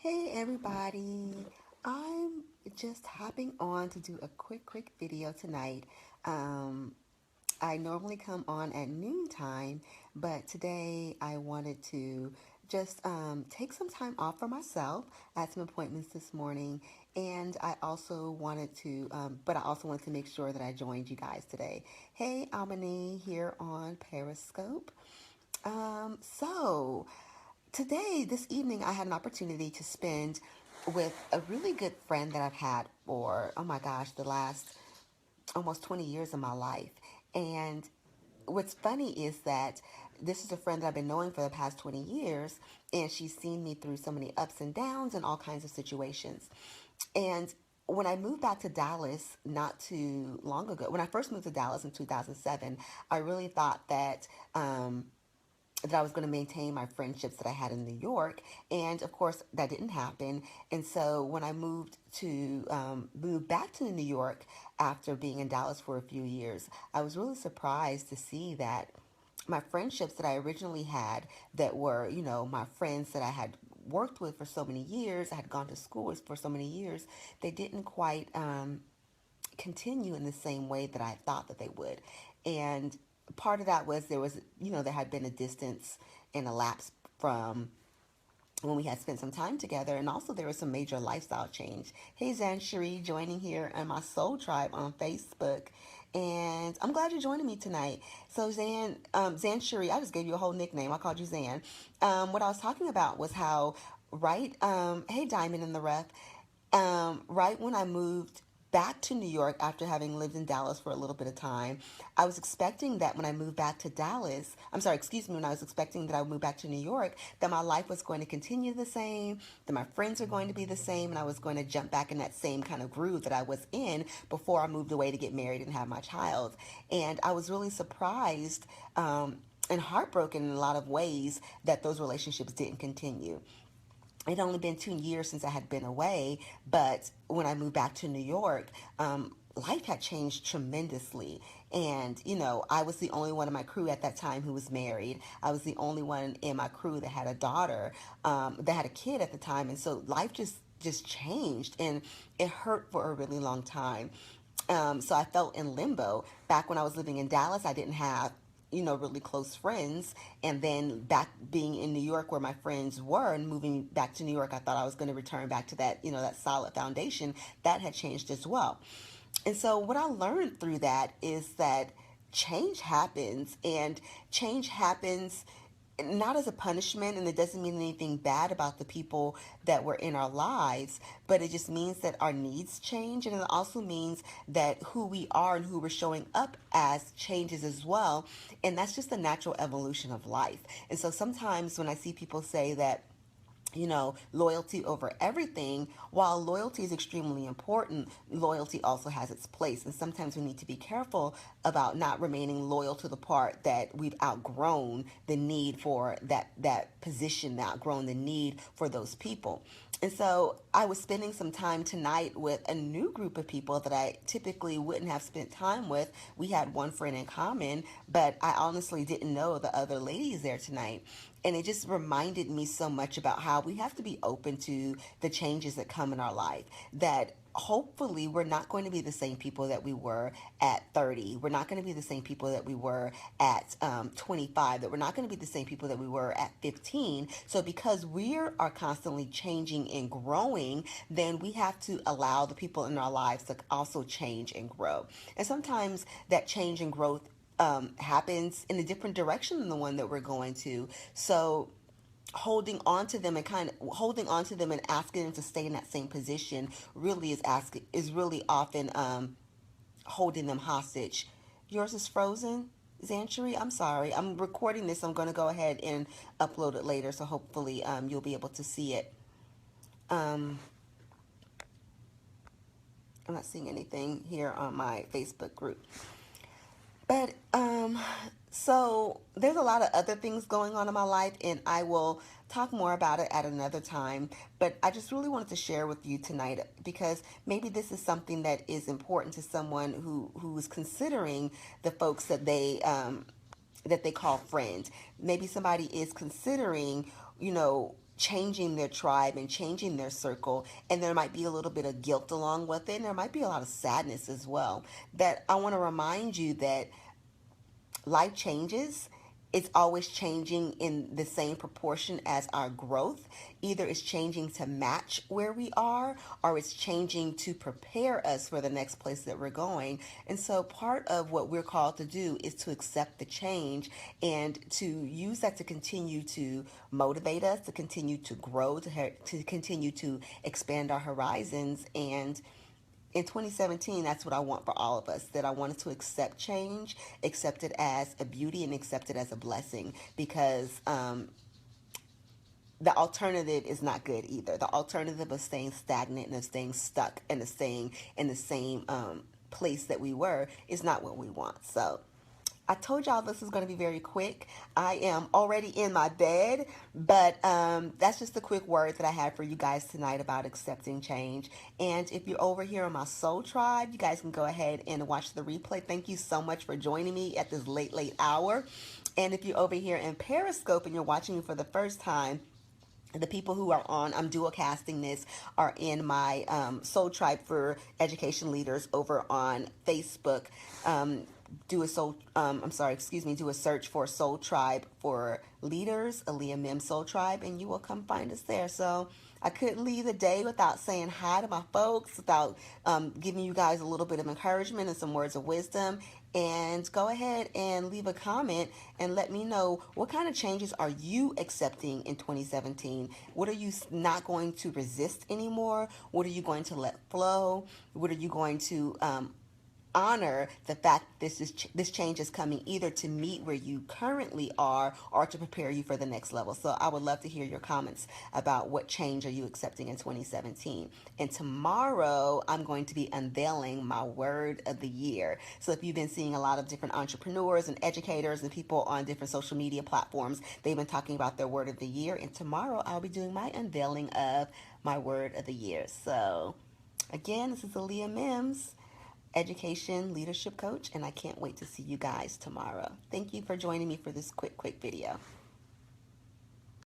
Hey everybody, I'm just hopping on to do a quick video tonight. Um, I normally come on at noontime, but today I wanted to just take some time off for myself. I had some appointments this morning, and I also wanted to make sure that I joined you guys today. Hey, Amani here on Periscope. So today, this evening, I had an opportunity to spend with a really good friend that I've had for, oh my gosh, the last almost 20 years of my life. And what's funny is that this is a friend that I've been knowing for the past 20 years, and she's seen me through so many ups and downs and all kinds of situations. And when I moved back to Dallas not too long ago, when I first moved to Dallas in 2007, I really thought that I was going to maintain my friendships that I had in New York, and of course that didn't happen. And so when I moved back to New York after being in Dallas for a few years, I was really surprised to see that my friendships that I originally had, that were my friends that I had worked with for so many years, I had gone to school with for so many years, they didn't quite continue in the same way that I thought that they would. And part of that was there had been a distance and a lapse from when we had spent some time together, and also there was some major lifestyle change. Hey, Zan Cherie, joining here on my Soul Tribe on Facebook, and I'm glad you're joining me tonight. So Zan Cherie, I just gave you a whole nickname. I called you Zan. What I was talking about was how hey, Diamond in the Rough, right when I moved back to New York after having lived in Dallas for a little bit of time, I was expecting that when I moved back to Dallas, I'm sorry, excuse me, when I was expecting that I would move back to New York, that my life was going to continue the same, that my friends are going to be the same, and I was going to jump back in that same kind of groove that I was in before I moved away to get married and have my child. And I was really surprised and heartbroken in a lot of ways that those relationships didn't continue. It had only been 2 years since I had been away, but when I moved back to New York, life had changed tremendously. And, I was the only one in my crew at that time who was married. I was the only one in my crew that had a daughter, that had a kid at the time. And so life just changed, and it hurt for a really long time. So I felt in limbo. Back when I was living in Dallas, I didn't have, really close friends. And then back being in New York where my friends were, and moving back to New York, I thought I was going to return back to that, that solid foundation. That had changed as well. And so what I learned through that is that change happens, and change happens not as a punishment, and it doesn't mean anything bad about the people that were in our lives, but it just means that our needs change, and it also means that who we are and who we're showing up as changes as well. And that's just the natural evolution of life. And so sometimes when I see people say that, loyalty over everything. While loyalty is extremely important, loyalty also has its place. And sometimes we need to be careful about not remaining loyal to the part that we've outgrown the need for that position, outgrown the need for those people. And so I was spending some time tonight with a new group of people that I typically wouldn't have spent time with. We had one friend in common, but I honestly didn't know the other ladies there tonight. And it just reminded me so much about how we have to be open to the changes that come in our life. That hopefully we're not going to be the same people that we were at 30. We're not going to be the same people that we were at 25. That we're not going to be the same people that we were at 15. So because we are constantly changing and growing, then we have to allow the people in our lives to also change and grow. And sometimes that change and growth happens in a different direction than the one that we're going to. So holding on to them and asking them to stay in that same position really is really often holding them hostage. Yours is frozen, Zanchery. I'm sorry. I'm recording this. I'm going to go ahead and upload it later, so hopefully you'll be able to see it. Um, I'm not seeing anything here on my Facebook group. But so there's a lot of other things going on in my life, and I will talk more about it at another time. But I just really wanted to share with you tonight because maybe this is something that is important to someone who is considering the folks that they call friends. Maybe somebody is considering, you know, changing their tribe and changing their circle, and there might be a little bit of guilt along with it, and there might be a lot of sadness as well. That I want to remind you that life changes. It's always changing in the same proportion as our growth. Either it's changing to match where we are, or it's changing to prepare us for the next place that we're going. And so part of what we're called to do is to accept the change and to use that to continue to motivate us, to continue to grow, to continue to expand our horizons. And in 2017, that's what I want for all of us, that I wanted to accept change, accept it as a beauty, and accept it as a blessing, because the alternative is not good either. The alternative of staying stagnant and of staying stuck and of staying in the same place that we were is not what we want. So I told y'all this is going to be very quick. I am already in my bed, but that's just a quick word that I had for you guys tonight about accepting change. And if you're over here on my Soul Tribe, you guys can go ahead and watch the replay. Thank you so much for joining me at this late hour. And if you're over here in Periscope and you're watching me for the first time, the people who are on, I'm dual casting this, are in my Soul Tribe for Education Leaders over on Facebook. Do a do a search for Soul Tribe for Leaders, Aaliyah Mim Soul Tribe, and you will come find us there. So I couldn't leave the day without saying hi to my folks, without giving you guys a little bit of encouragement and some words of wisdom. And go ahead and leave a comment and let me know, what kind of changes are you accepting in 2017? What are you not going to resist anymore? What are you going to let flow? What are you going to honor the fact this change is coming, either to meet where you currently are or to prepare you for the next level. So I would love to hear your comments about what change are you accepting in 2017. And tomorrow I'm going to be unveiling my word of the year. So if you've been seeing a lot of different entrepreneurs and educators and people on different social media platforms, they've been talking about their word of the year, and tomorrow I'll be doing my unveiling of my word of the year. So again, this is Aaliyah Mims, education leadership coach, and I can't wait to see you guys tomorrow. Thank you for joining me for this quick video.